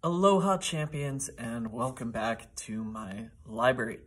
Aloha champions, and welcome back to my library.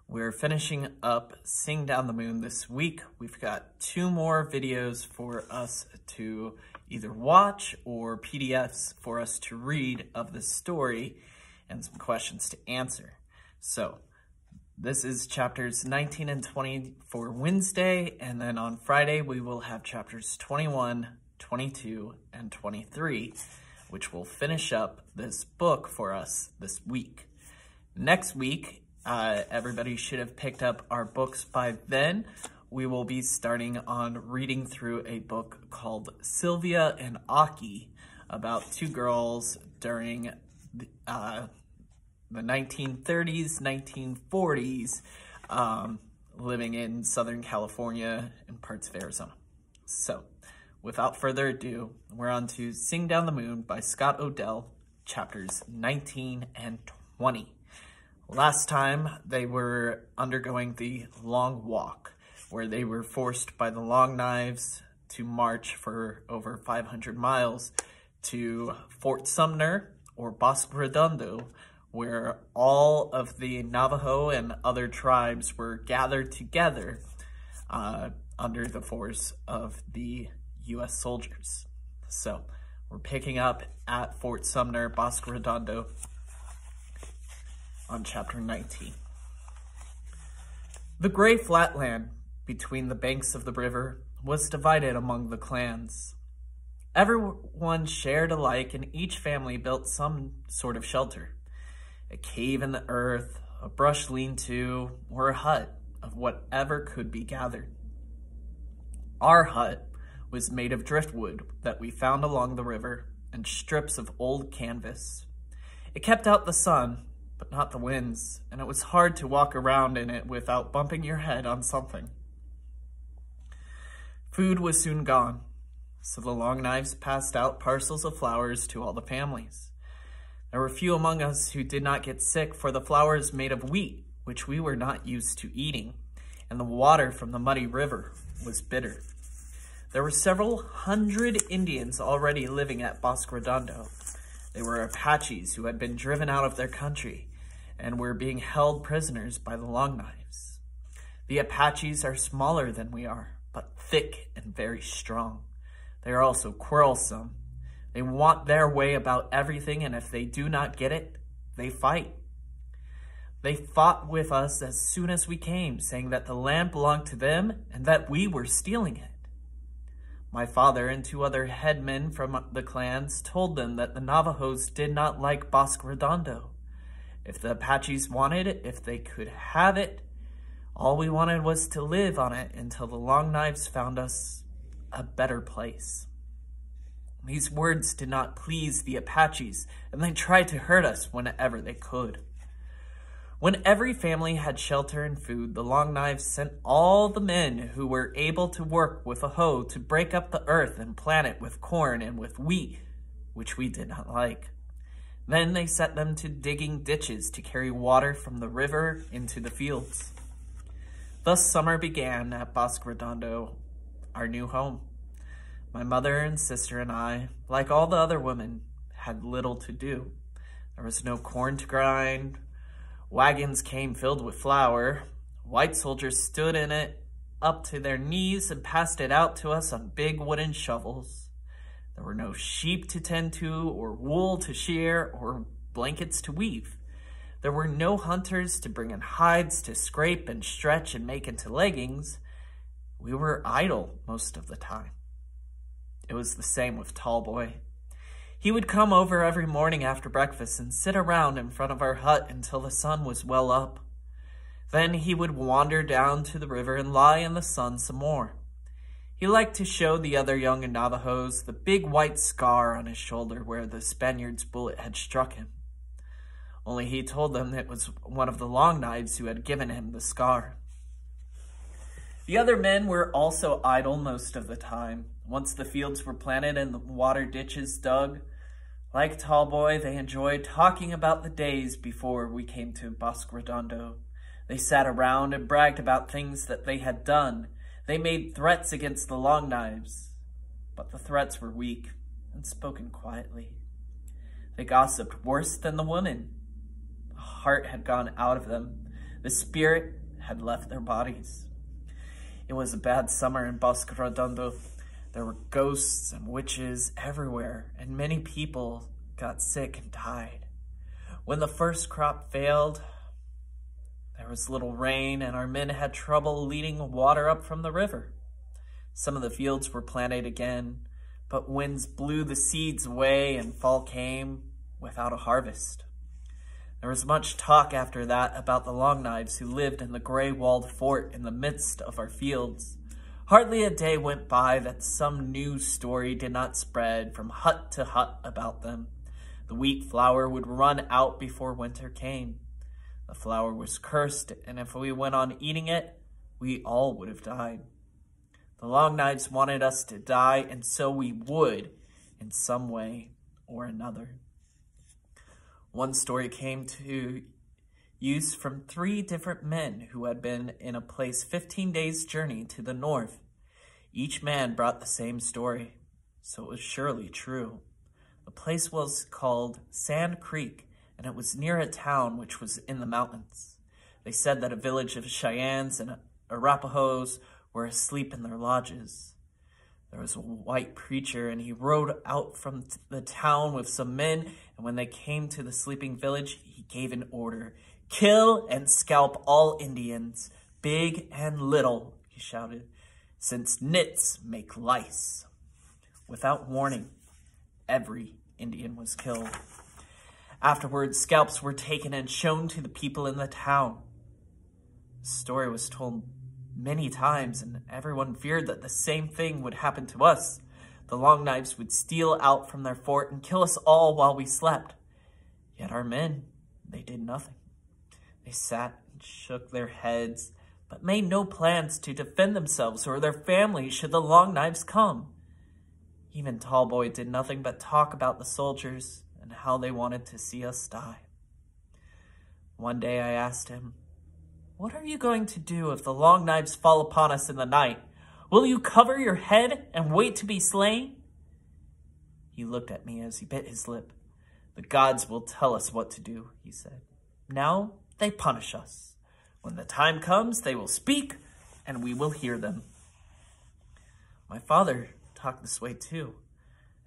We're finishing up Sing Down the Moon this week. We've got 2 more videos for us to either watch or PDFs for us to read of the story and some questions to answer. So this is chapters 19 and 20 for Wednesday, and then on Friday we will have chapters 21, 22, and 23. Which will finish up this book for us this week. Next week, everybody should have picked up our books by then. We will be starting on reading through a book called Sylvia and Aki about 2 girls during the 1930s, 1940s, living in Southern California and parts of Arizona. So, without further ado, we're on to Sing Down the Moon by Scott Odell, chapters 19 and 20. Last time, they were undergoing the Long Walk, where they were forced by the Long Knives to march for over 500 miles to Fort Sumner, or Bosque Redondo, where all of the Navajo and other tribes were gathered together under the force of the U.S. soldiers. So we're picking up at Fort Sumner, Bosque Redondo on chapter 19. The gray flatland between the banks of the river was divided among the clans. Everyone shared alike, and each family built some sort of shelter. A cave in the earth, a brush lean-to, or a hut of whatever could be gathered. Our hut was made of driftwood that we found along the river and strips of old canvas. It kept out the sun, but not the winds, and it was hard to walk around in it without bumping your head on something. Food was soon gone, so the Long Knives passed out parcels of flowers to all the families. There were few among us who did not get sick, for the flour is made of wheat, which we were not used to eating, and the water from the muddy river was bitter. There were several hundred Indians already living at Bosque Redondo. They were Apaches who had been driven out of their country and were being held prisoners by the Long Knives. The Apaches are smaller than we are, but thick and very strong. They are also quarrelsome. They want their way about everything, and if they do not get it, they fight. They fought with us as soon as we came, saying that the land belonged to them and that we were stealing it. My father and 2 other headmen from the clans told them that the Navajos did not like Bosque Redondo. If the Apaches wanted it, if they could have it, all we wanted was to live on it until the Long Knives found us a better place. These words did not please the Apaches, and they tried to hurt us whenever they could. When every family had shelter and food, the Long Knives sent all the men who were able to work with a hoe to break up the earth and plant it with corn and with wheat, which we did not like. Then they set them to digging ditches to carry water from the river into the fields. Thus summer began at Bosque Redondo, our new home. My mother and sister and I, like all the other women, had little to do. There was no corn to grind. Wagons came filled with flour. White soldiers stood in it up to their knees and passed it out to us on big wooden shovels. There were no sheep to tend to, or wool to shear, or blankets to weave. There were no hunters to bring in hides to scrape and stretch and make into leggings. We were idle most of the time. It was the same with Tallboy. He would come over every morning after breakfast and sit around in front of our hut until the sun was well up. Then he would wander down to the river and lie in the sun some more. He liked to show the other young Navajos the big white scar on his shoulder where the Spaniard's bullet had struck him. Only he told them it was one of the Long Knives who had given him the scar. The other men were also idle most of the time. Once the fields were planted and the water ditches dug, like Tallboy, they enjoyed talking about the days before we came to Bosque Redondo. They sat around and bragged about things that they had done. They made threats against the Long Knives, but the threats were weak and spoken quietly. They gossiped worse than the women. The heart had gone out of them. The spirit had left their bodies. It was a bad summer in Bosque Redondo. There were ghosts and witches everywhere, and many people got sick and died. When the first crop failed, there was little rain, and our men had trouble leading water up from the river. Some of the fields were planted again, but winds blew the seeds away and fall came without a harvest. There was much talk after that about the Long Knives who lived in the gray-walled fort in the midst of our fields. Hardly a day went by that some new story did not spread from hut to hut about them. The wheat flour would run out before winter came. The flour was cursed, and if we went on eating it, we all would have died. The Long Knives wanted us to die, and so we would, in some way or another. One story came to use from 3 different men who had been in a place 15 days' journey to the north. Each man brought the same story, so it was surely true. The place was called Sand Creek, and it was near a town which was in the mountains. They said that a village of Cheyennes and Arapahoes were asleep in their lodges. There was a white preacher, and he rode out from the town with some men, and when they came to the sleeping village, he gave an order. "Kill and scalp all Indians, big and little," he shouted, "since nits make lice." Without warning, every Indian was killed. Afterwards, scalps were taken and shown to the people in the town. The story was told many times, and everyone feared that the same thing would happen to us. The Long Knives would steal out from their fort and kill us all while we slept. Yet our men, they did nothing. They sat and shook their heads, but made no plans to defend themselves or their families should the Long Knives come. Even Tallboy did nothing but talk about the soldiers and how they wanted to see us die. One day I asked him, "What are you going to do if the Long Knives fall upon us in the night? Will you cover your head and wait to be slain?" He looked at me as he bit his lip. "The gods will tell us what to do," he said. "Now they punish us. When the time comes, they will speak, and we will hear them." My father talked this way too,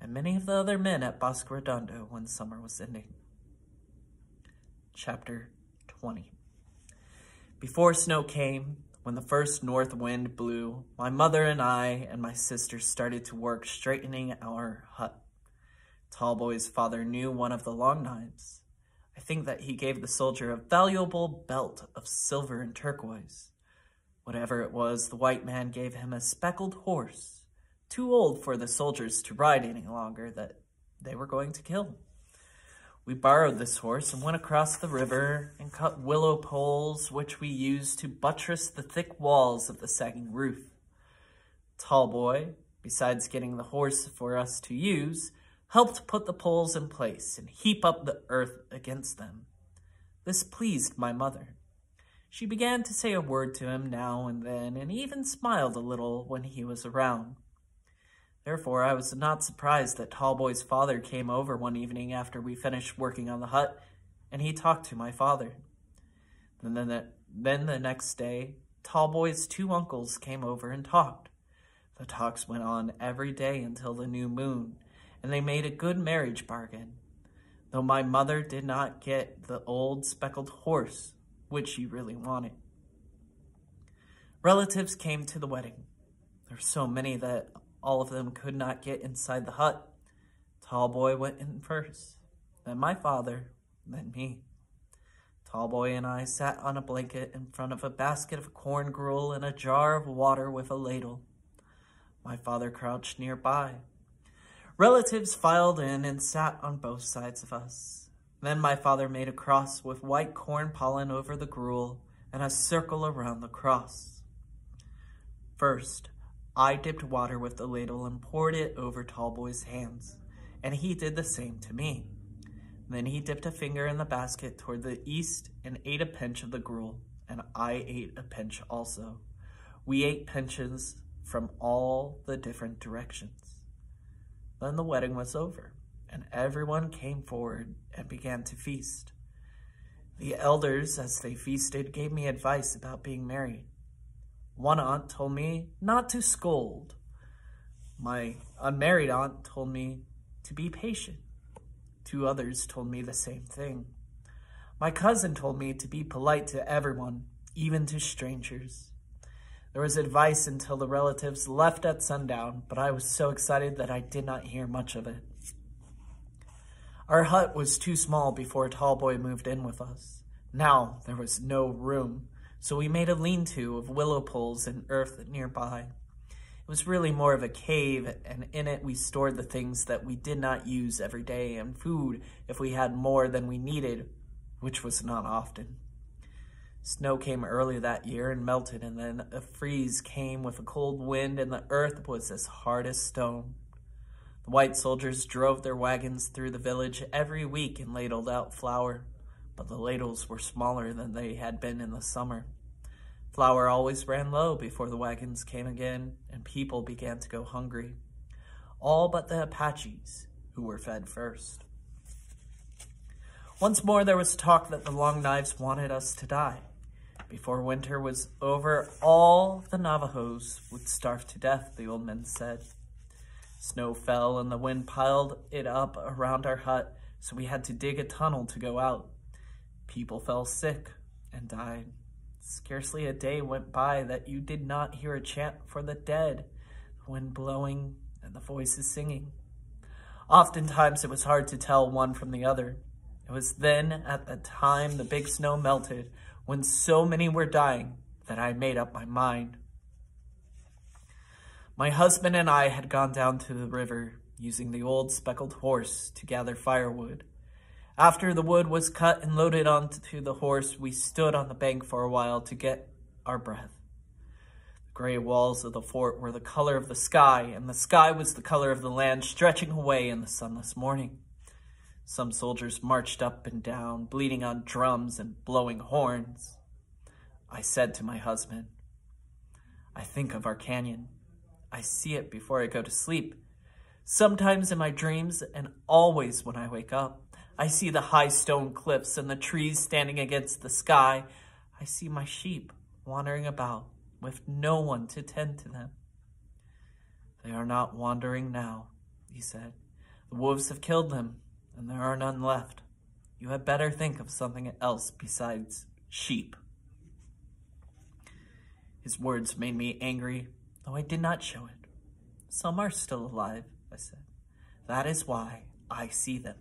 and many of the other men at Bosque Redondo when summer was ending. Chapter 20. Before snow came, when the first north wind blew, my mother and I and my sister started to work straightening our hut. Tallboy's father knew one of the Long Knives. I think that he gave the soldier a valuable belt of silver and turquoise. Whatever it was, the white man gave him a speckled horse, too old for the soldiers to ride any longer, that they were going to kill. We borrowed this horse and went across the river and cut willow poles, which we used to buttress the thick walls of the sagging roof. Tallboy, besides getting the horse for us to use, helped put the poles in place and heap up the earth against them. This pleased my mother. She began to say a word to him now and then, and even smiled a little when he was around. Therefore, I was not surprised that Tallboy's father came over one evening after we finished working on the hut, and he talked to my father. Then the next day, Tallboy's 2 uncles came over and talked. The talks went on every day until the new moon, and they made a good marriage bargain, though my mother did not get the old speckled horse, which she really wanted. Relatives came to the wedding. There were so many that all of them could not get inside the hut. Tallboy went in first, then my father, then me. Tallboy and I sat on a blanket in front of a basket of corn gruel and a jar of water with a ladle. My father crouched nearby. Relatives filed in and sat on both sides of us. Then my father made a cross with white corn pollen over the gruel and a circle around the cross. First, I dipped water with the ladle and poured it over Tallboy's hands, and he did the same to me. Then he dipped a finger in the basket toward the east and ate a pinch of the gruel, and I ate a pinch also. We ate pinches from all the different directions. Then the wedding was over, and everyone came forward and began to feast. The elders, as they feasted, gave me advice about being married. One aunt told me not to scold. My unmarried aunt told me to be patient. 2 others told me the same thing. My cousin told me to be polite to everyone, even to strangers. There was advice until the relatives left at sundown, but I was so excited that I did not hear much of it. Our hut was too small before Tallboy moved in with us. Now there was no room, so we made a lean-to of willow poles and earth nearby. It was really more of a cave, and in it we stored the things that we did not use every day, and food if we had more than we needed, which was not often. Snow came early that year and melted, and then a freeze came with a cold wind, and the earth was as hard as stone. The white soldiers drove their wagons through the village every week and ladled out flour, but the ladles were smaller than they had been in the summer. Flour always ran low before the wagons came again, and people began to go hungry. All but the Apaches, who were fed first. Once more there was talk that the Long Knives wanted us to die. Before winter was over, all the Navajos would starve to death, the old men said. Snow fell and the wind piled it up around our hut, so we had to dig a tunnel to go out. People fell sick and died. Scarcely a day went by that you did not hear a chant for the dead, the wind blowing and the voices singing. Oftentimes it was hard to tell one from the other. It was then, at the time the big snow melted, when so many were dying, that I made up my mind. My husband and I had gone down to the river, using the old speckled horse to gather firewood. After the wood was cut and loaded onto the horse, we stood on the bank for a while to get our breath. The gray walls of the fort were the color of the sky, and the sky was the color of the land stretching away in the sunless morning. Some soldiers marched up and down, bleeding on drums and blowing horns. I said to my husband, I think of our canyon. I see it before I go to sleep. Sometimes in my dreams and always when I wake up, I see the high stone cliffs and the trees standing against the sky. I see my sheep wandering about with no one to tend to them. They are not wandering now, he said. The wolves have killed them, and there are none left. You had better think of something else besides sheep. His words made me angry, though I did not show it. Some are still alive, I said. That is why I see them.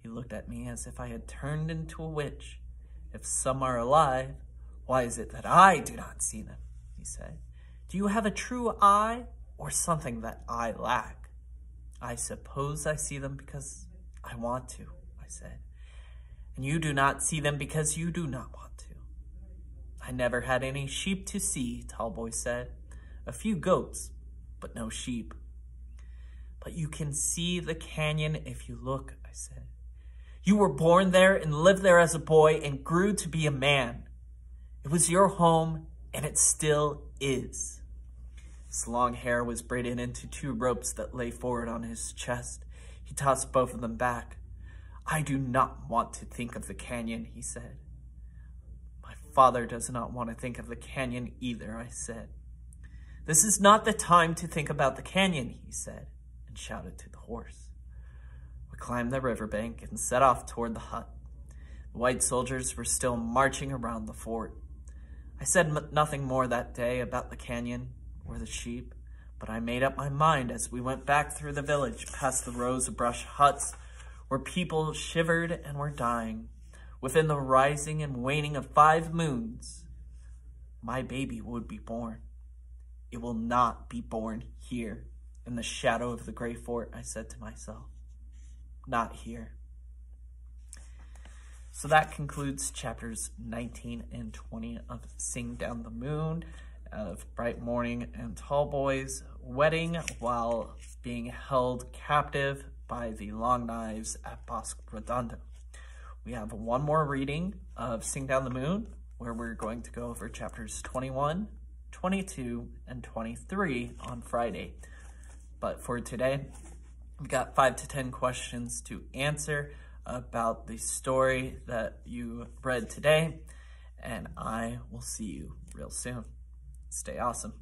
He looked at me as if I had turned into a witch. If some are alive, why is it that I do not see them? He said. Do you have a true eye or something that I lack? I suppose I see them because I want to, I said. And you do not see them because you do not want to. I never had any sheep to see, Tallboy said. A few goats, but no sheep. But you can see the canyon if you look, I said. You were born there and lived there as a boy and grew to be a man. It was your home, and it still is. His long hair was braided into 2 ropes that lay forward on his chest. He tossed both of them back. I do not want to think of the canyon, he said. My father does not want to think of the canyon either, I said. This is not the time to think about the canyon, he said, and shouted to the horse. We climbed the riverbank and set off toward the hut. The white soldiers were still marching around the fort. I said nothing more that day about the canyon or the sheep, but I made up my mind as we went back through the village past the rows of brush huts where people shivered and were dying. Within the rising and waning of 5 moons, my baby would be born. It will not be born here in the shadow of the gray fort, I said to myself. Not here. So that concludes chapters 19 and 20 of Sing Down the Moon, of Bright Morning and Tallboy's wedding while being held captive by the Long Knives at Bosque Redondo. We have one more reading of Sing Down the Moon, where we're going to go over chapters 21, 22, and 23 on Friday. But for today, We've got 5 to 10 questions to answer about the story that you read today, and I will see you real soon. Stay awesome.